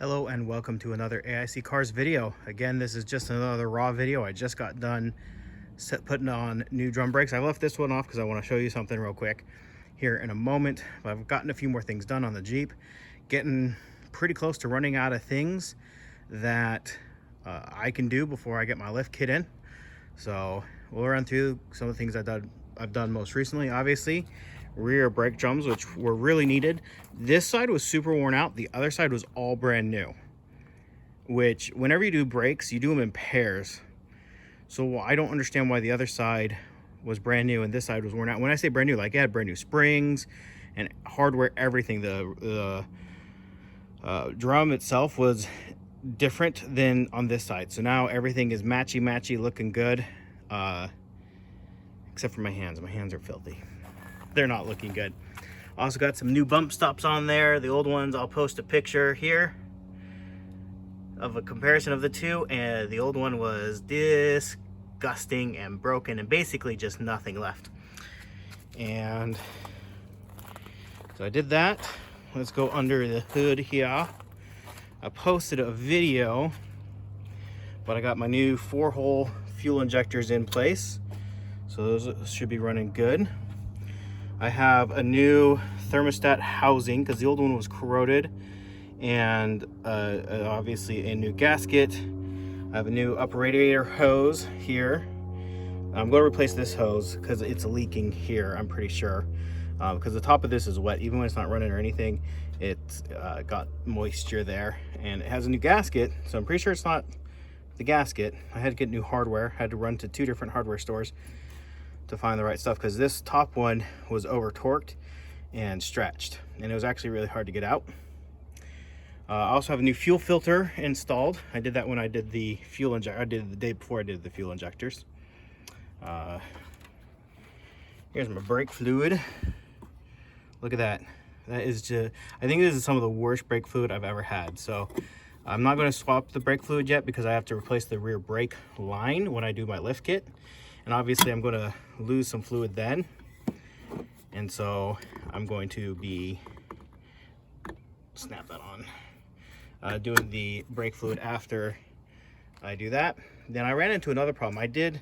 Hello and welcome to another AIC Cars video. Again, this is just another raw video. I just got done putting on new drum brakes. I left this one off because I want to show you something real quick here in a moment. But I've gotten a few more things done on the Jeep. Getting pretty close to running out of things that I can do before I get my lift kit in. So we'll run through some of the things I've done most recently. Obviously, rear brake drums, which were really needed. This side was super worn out. The other side was all brand new, which whenever you do brakes, you do them in pairs. So I don't understand why the other side was brand new and this side was worn out. When I say brand new, like it had brand new springs and hardware, everything. The drum itself was different than on this side. So now everything is matchy, looking good, except for my hands. My hands are filthy. They're not looking good. Also got some new bump stops on there. The old ones, I'll post a picture here of a comparison of the two, and the old one was disgusting and broken and basically just nothing left. And so I did that. Let's go under the hood here. I posted a video, but I got my new 4-hole fuel injectors in place, so those should be running good. I have a new thermostat housing because the old one was corroded, and obviously a new gasket. I have a new upper radiator hose here. I'm going to replace this hose because it's leaking here, I'm pretty sure, because the top of this is wet. Even when it's not running or anything, it's got moisture there. And it has a new gasket, so I'm pretty sure it's not the gasket. I had to get new hardware. I had to run to 2 different hardware stores to find the right stuff because this top one was over torqued and stretched, and it was actually really hard to get out. I also have a new fuel filter installed. I did that when I did the fuel injector. I did it the day before I did the fuel injectors. Here's my brake fluid. Look at that. That is just, I think this is some of the worst brake fluid I've ever had. So I'm not going to swap the brake fluid yet because I have to replace the rear brake line when I do my lift kit. And obviously I'm going to lose some fluid then. And so I'm going to be, snap that on, doing the brake fluid after I do that. Then I ran into another problem. I did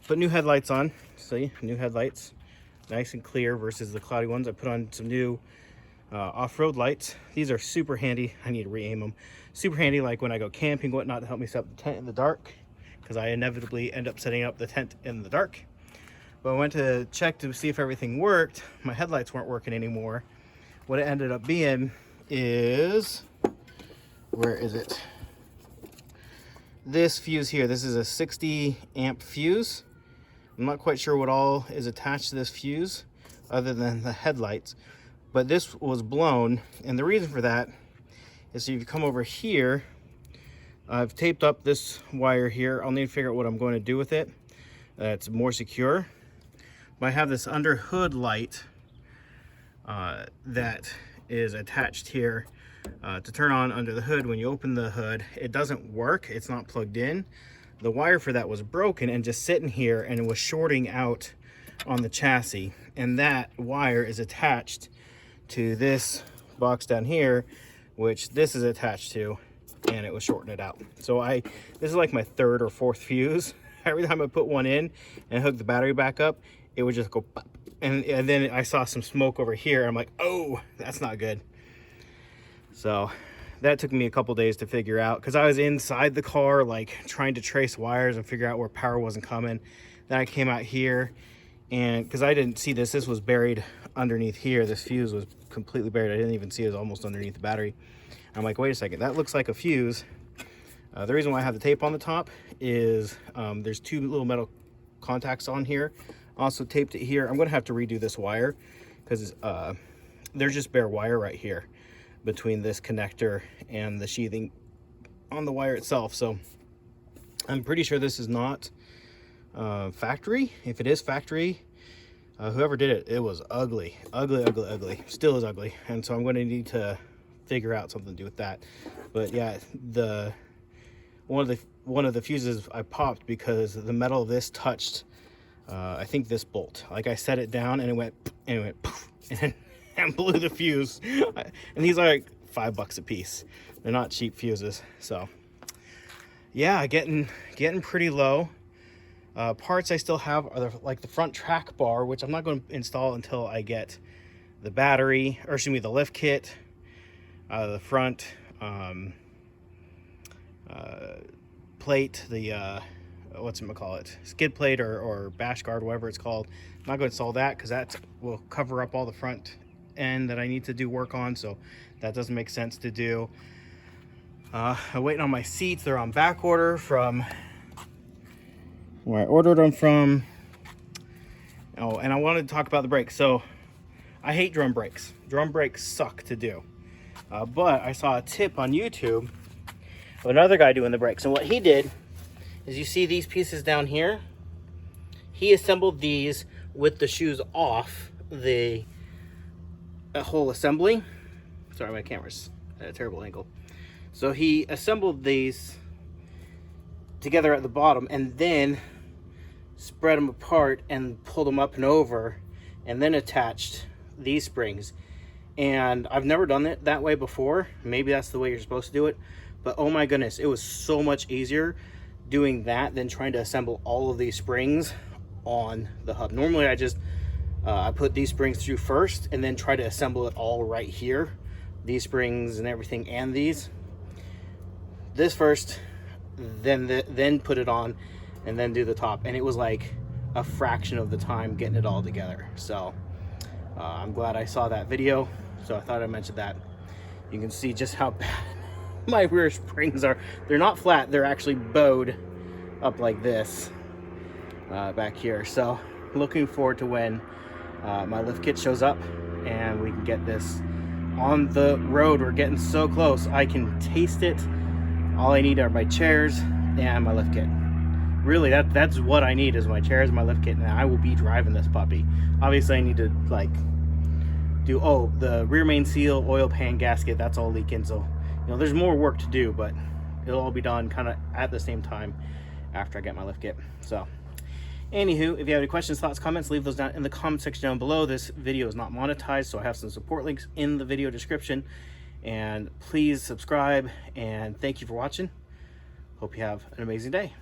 put new headlights on. See, new headlights, nice and clear versus the cloudy ones. I put on some new off-road lights. These are super handy. I need to re-aim them. Super handy, like when I go camping, whatnot, to help me set up the tent in the dark, because I inevitably end up setting up the tent in the dark. But I went to check to see if everything worked. My headlights weren't working anymore. What it ended up being is, where is it? This fuse here. This is a 60 amp fuse. I'm not quite sure what all is attached to this fuse other than the headlights, but this was blown. And the reason for that is, so if you come over here, I've taped up this wire here. I'll need to figure out what I'm going to do with it. It's more secure. But I have this under hood light that is attached here to turn on under the hood. When you open the hood, it doesn't work. It's not plugged in. The wire for that was broken and just sitting here, and it was shorting out on the chassis. And that wire is attached to this box down here, which this is attached to, and it was shorting it out. So this is like my 3rd or 4th fuse. Every time I put one in and hook the battery back up, it would just go pop. And then I saw some smoke over here. I'm like, oh, that's not good. So that took me a couple days to figure out, because I was inside the car, like trying to trace wires and figure out where power wasn't coming. Then I came out here, and because I didn't see this was buried underneath here. This fuse was completely buried. I didn't even see it was almost underneath the battery. I'm like, wait a second, that looks like a fuse. The reason why I have the tape on the top is there's 2 little metal contacts on here. Also taped it here. I'm going to have to redo this wire because there's just bare wire right here between this connector and the sheathing on the wire itself. So I'm pretty sure this is not factory. If it is factory, whoever did it, it was ugly. Still is ugly. And so I'm going to need to figure out something to do with that. But yeah, one of the fuses I popped because the metal of this touched I think this bolt. Like I set it down and it went poof, and blew the fuse. And these are like $5 a piece. They're not cheap fuses. So yeah, getting pretty low. Parts I still have are like the front track bar, which I'm not going to install until I get the battery, or excuse me, the lift kit, the front plate, the whatchamacallit, skid plate or bash guard, whatever it's called. I'm not going to install that because that will cover up all the front end that I need to do work on, so that doesn't make sense to do. I'm waiting on my seats. They're on back order from where I ordered them from. Oh, and I wanted to talk about the brakes. So I hate drum brakes. Drum brakes suck to do. But I saw a tip on YouTube of another guy doing the brakes. And what he did is, you see these pieces down here? He assembled these with the shoes off the whole assembly. Sorry, my camera's at a terrible angle. So he assembled these together at the bottom and then spread them apart and pulled them up and over and then attached these springs. And I've never done it that way before. Maybe that's the way you're supposed to do it, but oh my goodness, it was so much easier doing that than trying to assemble all of these springs on the hub. Normally I just I put these springs through first and then try to assemble it all right here, these springs and everything, and this first, then put it on and then do the top, and it was like a fraction of the time getting it all together. So I'm glad I saw that video, so I thought I'd mention that. You can see just how bad my rear springs are. They're not flat, they're actually bowed up like this back here. So looking forward to when my lift kit shows up and we can get this on the road. We're getting so close. I can taste it. All I need are my chairs and my lift kit. Really, that's what I need, is my chairs and my lift kit, and I will be driving this puppy. Obviously I need to like do the rear main seal, oil pan gasket, that's all leaking, so you know there's more work to do, but it'll all be done kind of at the same time after I get my lift kit. So anywho, if you have any questions, thoughts, comments, leave those down in the comment section down below. This video is not monetized, so I have some support links in the video description. And please subscribe, and thank you for watching. Hope you have an amazing day.